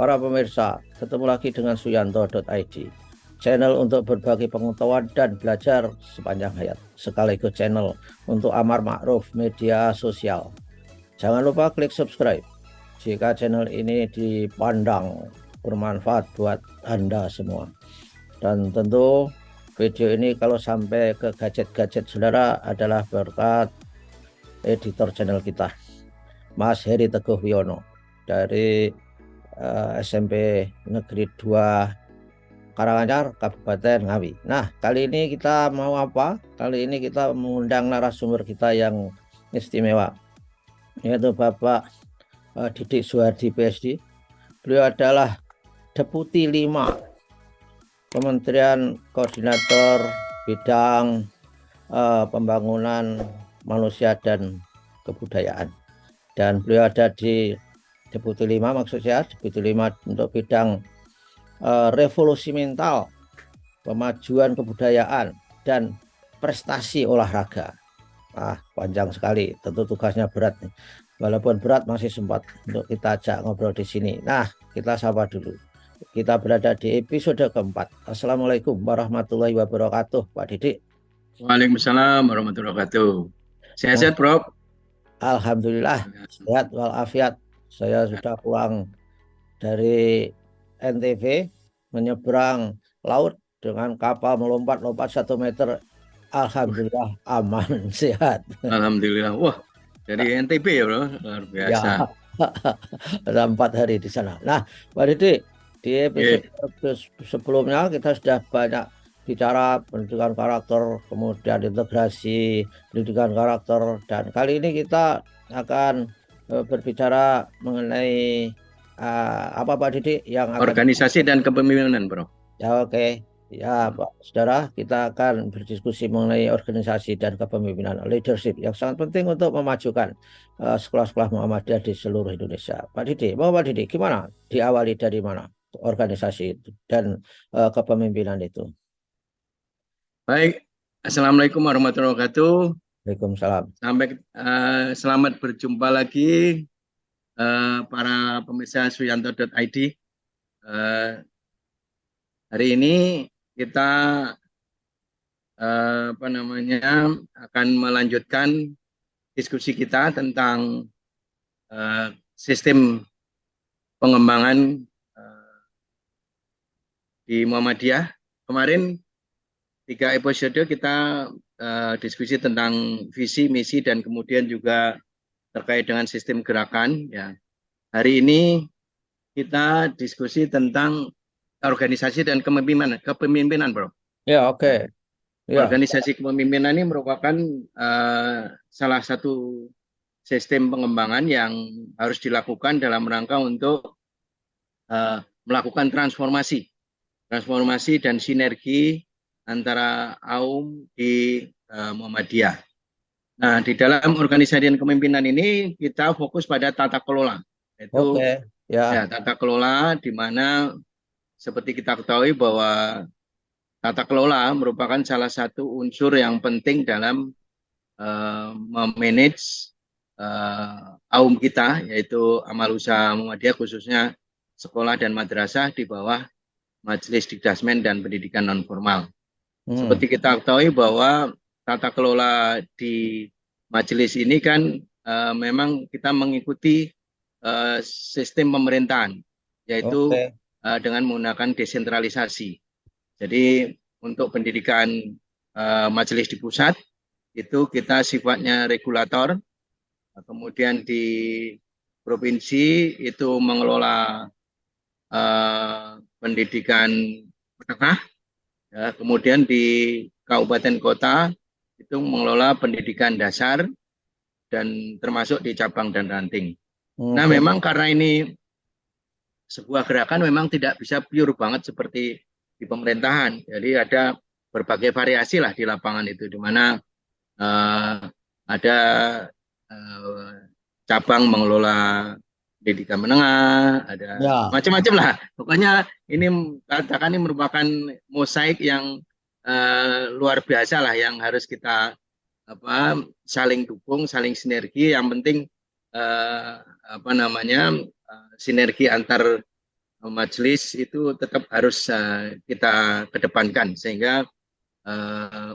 Para pemirsa, ketemu lagi dengan Suyanto.id, channel untuk berbagi pengetahuan dan belajar sepanjang hayat, sekaligus channel untuk amar ma'ruf media sosial. Jangan lupa klik subscribe jika channel ini dipandang bermanfaat buat Anda semua. Dan tentu video ini kalau sampai ke gadget-gadget saudara adalah berkat editor channel kita, Mas Heri Teguh Wiono dari SMP Negeri 2 Karanganyar, Kabupaten Ngawi. Nah, kali ini kita mau apa? Kali ini kita mengundang narasumber kita yang istimewa, yaitu Bapak Didik Suhardi PSD. Beliau adalah Deputi 5 Kementerian Koordinator Bidang Pembangunan Manusia dan Kebudayaan. Dan beliau ada di Deputi 5, maksud saya Deputi 5 untuk bidang revolusi mental, pemajuan kebudayaan, dan prestasi olahraga. Panjang sekali, tentu tugasnya berat nih. Walaupun berat masih sempat untuk kita ajak ngobrol di sini. Nah, kita sapa dulu. Kita berada di episode keempat. Assalamualaikum warahmatullahi wabarakatuh, Pak Didik. Waalaikumsalam warahmatullahi wabarakatuh. Sehat-sehat, Prof? Alhamdulillah, sehat walafiat. Saya sudah pulang dari NTB, menyeberang laut dengan kapal melompat-lompat 1 meter. Alhamdulillah aman, sehat. Alhamdulillah. Wah, dari NTB ya, Bro? Luar biasa. Ya, ada 4 hari di sana. Nah, Pak Didik, di episode sebelumnya kita sudah banyak bicara pendidikan karakter, kemudian integrasi pendidikan karakter, dan kali ini kita akan berbicara mengenai apa Pak Didik yang akan organisasi dan kepemimpinan, Bro. Ya, oke. Ya, Pak Saudara, kita akan berdiskusi mengenai organisasi dan kepemimpinan, leadership yang sangat penting untuk memajukan sekolah-sekolah Muhammadiyah di seluruh Indonesia. Pak Didik, Pak Didik, gimana? Diawali dari mana organisasi itu dan kepemimpinan itu? Baik, Assalamualaikum warahmatullahi wabarakatuh. Waalaikumsalam. Selamat berjumpa lagi para pemirsa Suyanto.id. Hari ini kita akan melanjutkan diskusi kita tentang sistem pengembangan di Muhammadiyah. Kemarin 3 episode kita diskusi tentang visi, misi, dan kemudian juga terkait dengan sistem gerakan. Ya. Hari ini kita diskusi tentang organisasi dan kepemimpinan, Bro. Ya, oke. Ya. Organisasi kepemimpinan ini merupakan salah satu sistem pengembangan yang harus dilakukan dalam rangka untuk melakukan transformasi dan sinergi antara AUM di Muhammadiyah. Nah, di dalam organisasi dan kepemimpinan ini kita fokus pada tata kelola. Itu tata kelola di mana seperti kita ketahui bahwa tata kelola merupakan salah satu unsur yang penting dalam memanage AUM kita, yaitu amal usaha Muhammadiyah, khususnya sekolah dan madrasah di bawah Majelis Dikdasmen dan Pendidikan Non Formal. Seperti kita ketahui bahwa tata kelola di majelis ini kan memang kita mengikuti sistem pemerintahan, yaitu dengan menggunakan desentralisasi. Jadi untuk pendidikan majelis di pusat itu kita sifatnya regulator, kemudian di provinsi itu mengelola pendidikan menengah, ya, kemudian di kabupaten kota itu mengelola pendidikan dasar dan termasuk di cabang dan ranting. Nah, memang karena ini sebuah gerakan memang tidak bisa pure banget seperti di pemerintahan. Jadi ada berbagai variasi lah di lapangan itu, di mana ada cabang mengelola pendidikan menengah, ada macam-macam lah. Pokoknya ini katakan ini merupakan mosaik yang luar biasa lah, yang harus kita saling dukung, saling sinergi. Yang penting sinergi antar majelis itu tetap harus kita kedepankan, sehingga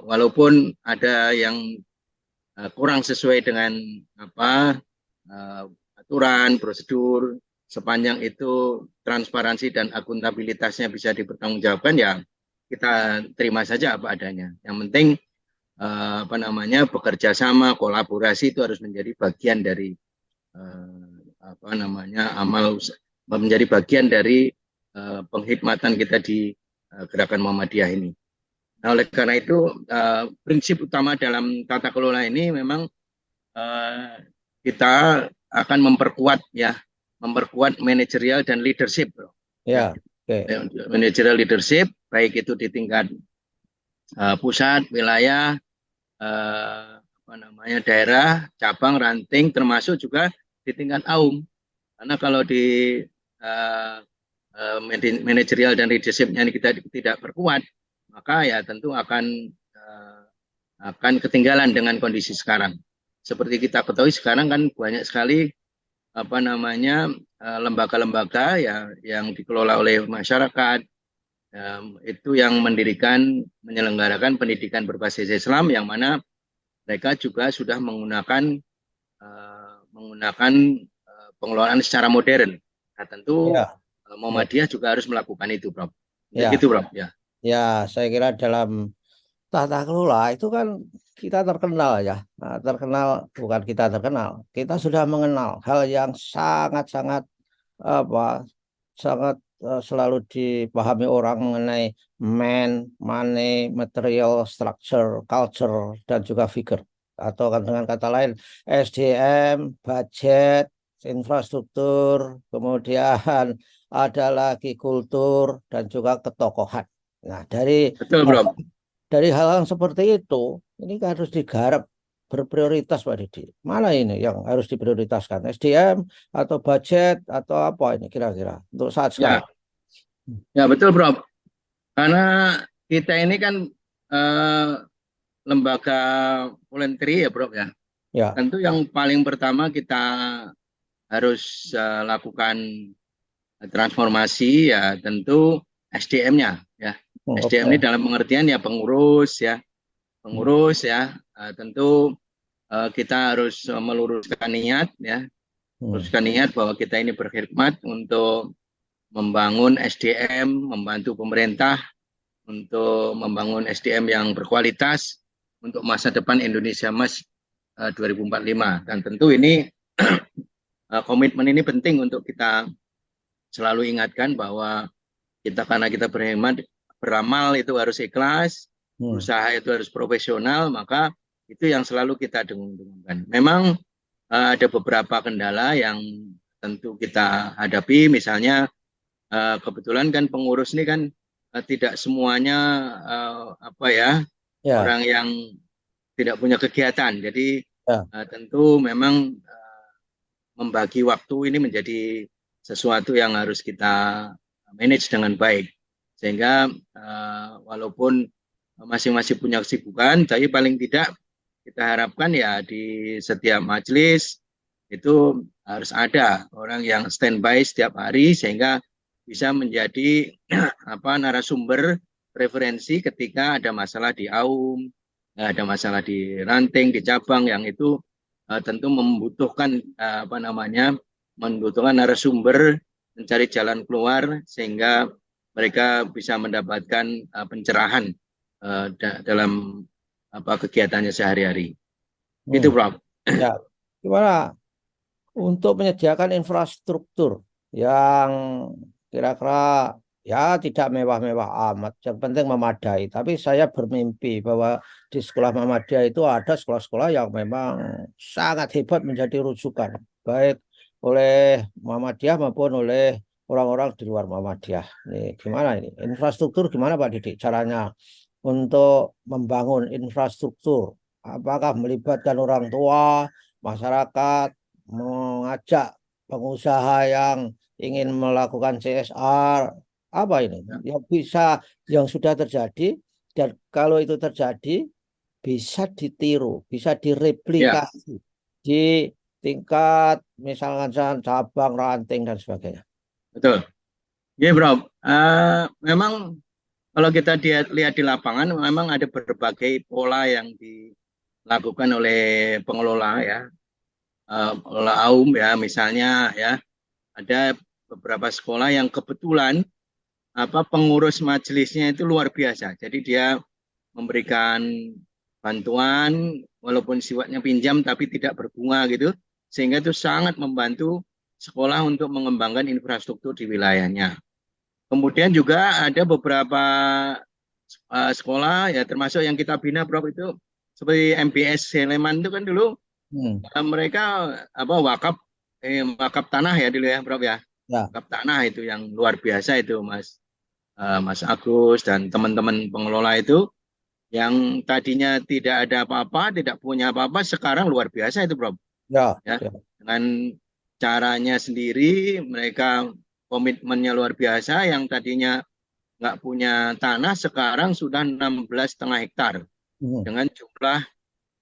walaupun ada yang kurang sesuai dengan apa aturan, prosedur, sepanjang itu transparansi dan akuntabilitasnya bisa dipertanggungjawabkan, ya kita terima saja apa adanya. Yang penting apa namanya, bekerja sama, kolaborasi itu harus menjadi bagian dari apa namanya, menjadi bagian dari penghikmatan kita di Gerakan Muhammadiyah ini. Nah, oleh karena itu prinsip utama dalam tata kelola ini memang kita akan memperkuat manajerial dan leadership, ya. Ya, oke. Manajerial leadership baik itu di tingkat pusat, wilayah, apa namanya, daerah, cabang, ranting, termasuk juga di tingkat AUM. Karena kalau di uh, manajerial dan leadershipnya ini kita tidak perkuat, maka ya tentu akan ketinggalan dengan kondisi sekarang. Seperti kita ketahui sekarang kan banyak sekali apa namanya lembaga-lembaga ya yang dikelola oleh masyarakat, itu yang menyelenggarakan pendidikan berbasis Islam, yang mana mereka juga sudah menggunakan pengelolaan secara modern. Nah, tentu Ya, ya, Muhammadiyah juga harus melakukan itu, Prof. ya, Gitu, Prof. Ya. ya. Saya kira dalam tata kelola itu kan kita terkenal ya. Nah, terkenal bukan kita terkenal, kita sudah mengenal hal yang sangat-sangat apa sangat selalu dipahami orang mengenai man, money, material, structure, culture, dan juga figure. Atau kan dengan kata lain SDM, budget, infrastruktur, kemudian ada lagi kultur dan juga ketokohan. Nah, Betul, Prof. dari hal yang seperti itu, ini kan harus digarap berprioritas, Pak Didi. Mana ini yang harus diprioritaskan? SDM atau budget atau apa ini kira-kira untuk saat sekarang? Ya, ya betul, Prof. Karena kita ini kan eh, lembaga voluntary ya, Prof ya. Ya, Tentu yang paling pertama kita harus lakukan transformasi ya tentu SDM-nya ya. SDM ini oke. dalam pengertian ya pengurus ya. Tentu kita harus meluruskan niat ya, Hmm. meluruskan niat bahwa kita ini berkhidmat untuk membangun SDM, membantu pemerintah untuk membangun SDM yang berkualitas untuk masa depan Indonesia Emas 2045. Dan tentu ini komitmen ini penting untuk kita selalu ingatkan bahwa karena kita berhemat, beramal itu harus ikhlas, Hmm. berusaha itu harus profesional, maka itu yang selalu kita dengung-dengungkan. Memang ada beberapa kendala yang tentu kita hadapi, misalnya kebetulan kan pengurus ini kan tidak semuanya apa ya, Ya, orang yang tidak punya kegiatan. Jadi ya. tentu memang membagi waktu ini menjadi sesuatu yang harus kita manage dengan baik. Sehingga walaupun masing-masing punya kesibukan, tapi paling tidak kita harapkan ya di setiap majelis itu harus ada orang yang standby setiap hari, sehingga bisa menjadi apa narasumber referensi ketika ada masalah di AUM, ada masalah di ranting, di cabang, yang itu tentu membutuhkan membutuhkan narasumber mencari jalan keluar, sehingga mereka bisa mendapatkan pencerahan dalam kegiatannya sehari-hari. Hmm. Itu, Prof. Ya. Gimana untuk menyediakan infrastruktur yang kira-kira ya tidak mewah-mewah amat, yang penting memadai. Tapi saya bermimpi bahwa di sekolah Muhammadiyah itu ada sekolah-sekolah yang memang sangat hebat menjadi rujukan, baik oleh Muhammadiyah maupun oleh orang-orang di luar Muhammadiyah. Ini gimana ini? Infrastruktur gimana Pak Didik caranya untuk membangun infrastruktur? Apakah melibatkan orang tua, masyarakat, mengajak pengusaha yang ingin melakukan CSR, apa ini yang bisa, yang sudah terjadi, dan kalau itu terjadi bisa ditiru, bisa Ya, direplikasi di tingkat misalnya cabang, ranting dan sebagainya. betul. Ya, Bro. Memang kalau kita lihat di lapangan, memang ada berbagai pola yang dilakukan oleh pengelola ya, pengelola AUM ya, misalnya ya, ada beberapa sekolah yang kebetulan pengurus majelisnya itu luar biasa. Jadi dia memberikan bantuan walaupun sifatnya pinjam tapi tidak berbunga gitu, sehingga itu sangat membantu sekolah untuk mengembangkan infrastruktur di wilayahnya. Kemudian juga ada beberapa sekolah ya termasuk yang kita bina Prof itu seperti MBS Sleman itu kan dulu Hmm. mereka wakaf wakaf tanah ya dulu ya Prof ya. Ya, Wakaf tanah itu yang luar biasa itu Mas Agus dan teman-teman pengelola itu yang tadinya tidak ada apa-apa, tidak punya apa-apa, sekarang luar biasa itu Prof. ya, Ya, ya. dengan caranya sendiri mereka komitmennya luar biasa yang tadinya nggak punya tanah sekarang sudah 16,5 hektar Hmm. dengan jumlah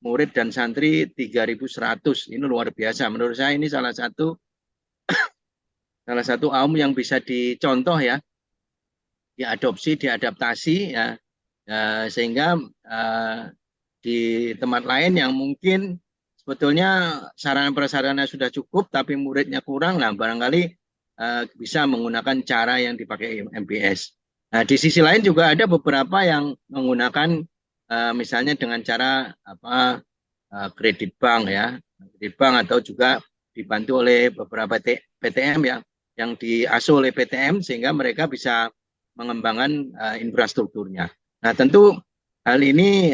murid dan santri 3.100. Ini luar biasa. Menurut saya ini salah satu AUM yang bisa dicontoh ya, diadopsi, diadaptasi ya, sehingga di tempat lain yang mungkin sebetulnya sarana prasarana sudah cukup tapi muridnya kurang, nah barangkali bisa menggunakan cara yang dipakai MBS. Nah, di sisi lain juga ada beberapa yang menggunakan misalnya dengan cara kredit bank ya, kredit bank atau juga dibantu oleh beberapa PTM ya, yang diasuh oleh PTM sehingga mereka bisa mengembangkan infrastrukturnya. Nah, tentu hal ini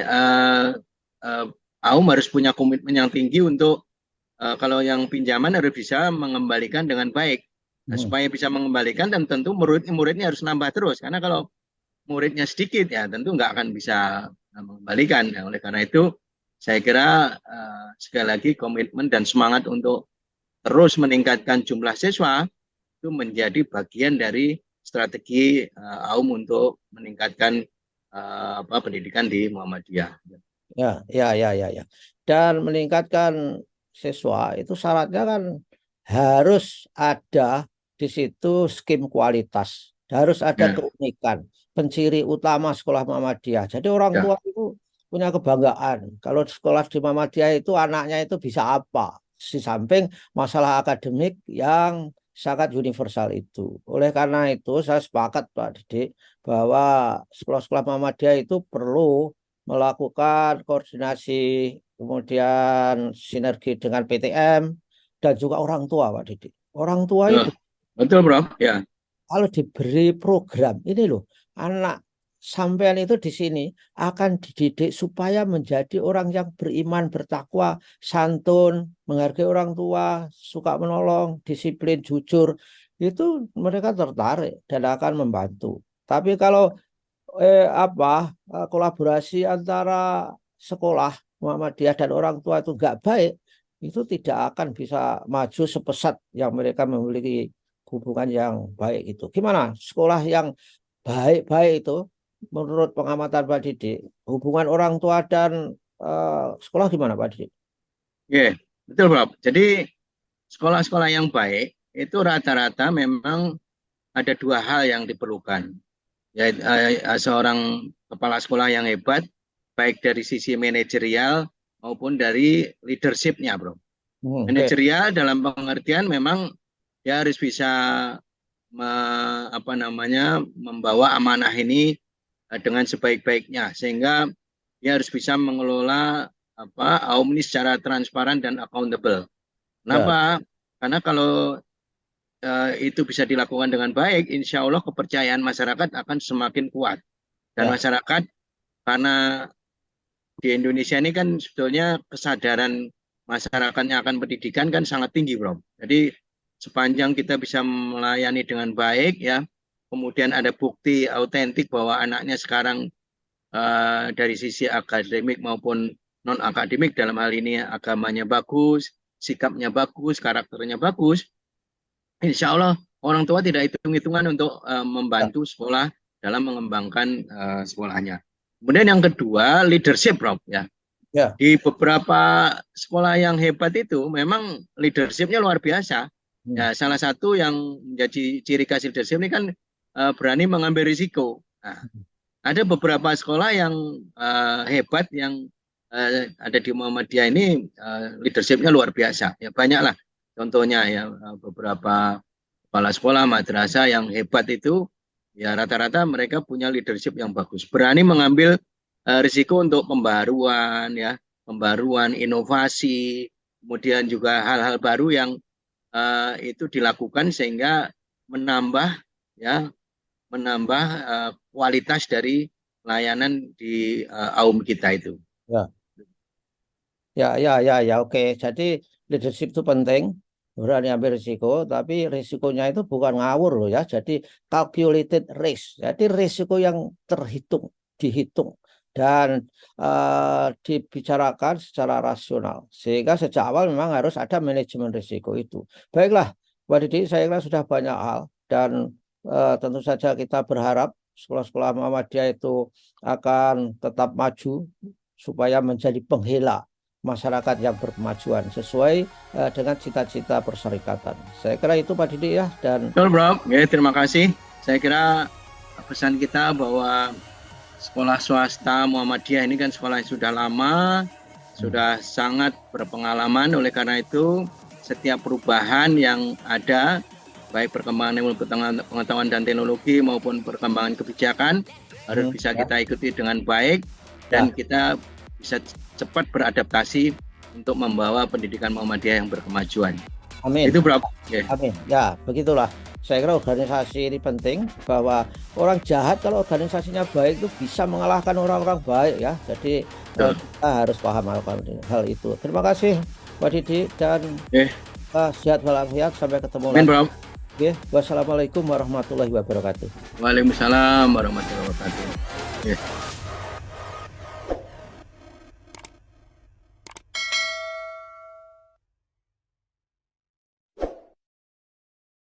AUM harus punya komitmen yang tinggi untuk kalau yang pinjaman harus bisa mengembalikan dengan baik. Nah, Hmm. supaya bisa mengembalikan dan tentu muridnya harus nambah terus karena kalau muridnya sedikit ya tentu nggak akan bisa mengembalikan. Nah, oleh karena itu saya kira sekali lagi komitmen dan semangat untuk terus meningkatkan jumlah siswa itu menjadi bagian dari strategi AUM untuk meningkatkan pendidikan di Muhammadiyah. Ya, ya, ya, ya, ya. Dan meningkatkan siswa itu syaratnya kan harus ada di situ skim kualitas, harus ada Ya, keunikan, penciri utama sekolah Muhammadiyah. Jadi orang ya, tua itu punya kebanggaan kalau sekolah di Muhammadiyah itu anaknya itu bisa apa, di samping masalah akademik yang sangat universal itu. Oleh karena itu saya sepakat Pak Didik bahwa sekolah-sekolah Muhammadiyah itu perlu melakukan koordinasi, kemudian sinergi dengan PTM dan juga orang tua, Pak Didi. Orang tua betul, itu betul, Bro. Ya, kalau diberi program ini loh, anak sampean itu di sini akan dididik supaya menjadi orang yang beriman, bertakwa, santun, menghargai orang tua, suka menolong, disiplin, jujur. Itu mereka tertarik dan akan membantu. Tapi kalau kolaborasi antara sekolah Muhammadiyah dan orang tua itu nggak baik, itu tidak akan bisa maju sepesat yang mereka memiliki hubungan yang baik itu. Gimana? Sekolah yang baik-baik itu menurut pengamatan Pak Didik, hubungan orang tua dan sekolah gimana Pak Didik? yeah, betul, Bro. Jadi sekolah-sekolah yang baik itu rata-rata memang ada dua hal yang diperlukan. Yaitu seorang kepala sekolah yang hebat, baik dari sisi manajerial maupun dari leadership-nya, Bro. Oke. Manajerial dalam pengertian memang dia harus bisa membawa amanah ini dengan sebaik-baiknya sehingga dia harus bisa mengelola AUM ini secara transparan dan accountable. Ya, Kenapa? Karena kalau itu bisa dilakukan dengan baik, insya Allah kepercayaan masyarakat akan semakin kuat. Dan ya, masyarakat, karena di Indonesia ini kan sebetulnya kesadaran masyarakatnya akan pendidikan kan sangat tinggi, Bro. Jadi sepanjang kita bisa melayani dengan baik, ya, kemudian ada bukti autentik bahwa anaknya sekarang dari sisi akademik maupun non akademik dalam hal ini agamanya bagus, sikapnya bagus, karakternya bagus, insya Allah orang tua tidak hitung-hitungan untuk ya, membantu sekolah dalam mengembangkan sekolahnya. Kemudian yang kedua, leadership, Rob. Ya. ya. Di beberapa sekolah yang hebat itu memang leadershipnya luar biasa. Hmm. Ya, salah satu yang menjadi ciri khas leadership ini kan berani mengambil risiko. Nah, ada beberapa sekolah yang hebat yang ada di Muhammadiyah ini, leadershipnya luar biasa. Ya banyaklah contohnya ya, beberapa kepala sekolah madrasah yang hebat itu ya rata-rata mereka punya leadership yang bagus, berani mengambil risiko untuk pembaruan ya, pembaruan inovasi, kemudian juga hal-hal baru yang itu dilakukan sehingga menambah ya, menambah kualitas dari layanan di AUM kita itu. Ya, oke. Jadi leadership itu penting, berani ambil risiko, tapi risikonya itu bukan ngawur loh ya. Jadi calculated risk. Jadi risiko yang terhitung, dihitung dan dibicarakan secara rasional. Sehingga sejak awal memang harus ada manajemen risiko itu. Baiklah, Pak Didi, saya kira sudah banyak hal dan tentu saja kita berharap sekolah-sekolah Muhammadiyah itu akan tetap maju supaya menjadi penghela masyarakat yang berkemajuan sesuai dengan cita-cita perserikatan. Saya kira itu Pak Didi ya. Dan betul Bro, ya, terima kasih. Saya kira pesan kita bahwa sekolah swasta Muhammadiyah ini kan sekolah yang sudah lama, sudah sangat berpengalaman. Oleh karena itu setiap perubahan yang ada, baik perkembangan ilmu pengetahuan dan teknologi maupun perkembangan kebijakan, harus bisa kita ikuti dengan baik dan kita bisa cepat beradaptasi untuk membawa pendidikan Muhammadiyah yang berkemajuan. Amin. Itu berapa? Yeah. Amin. Ya, begitulah. Saya kira organisasi ini penting, bahwa orang jahat kalau organisasinya baik itu bisa mengalahkan orang-orang baik ya. Jadi kita harus paham hal itu. Terima kasih Pak Didi dan sehat walafiat, sampai ketemu lagi. Bro. Wassalamualaikum warahmatullahi wabarakatuh. Waalaikumsalam warahmatullahi wabarakatuh.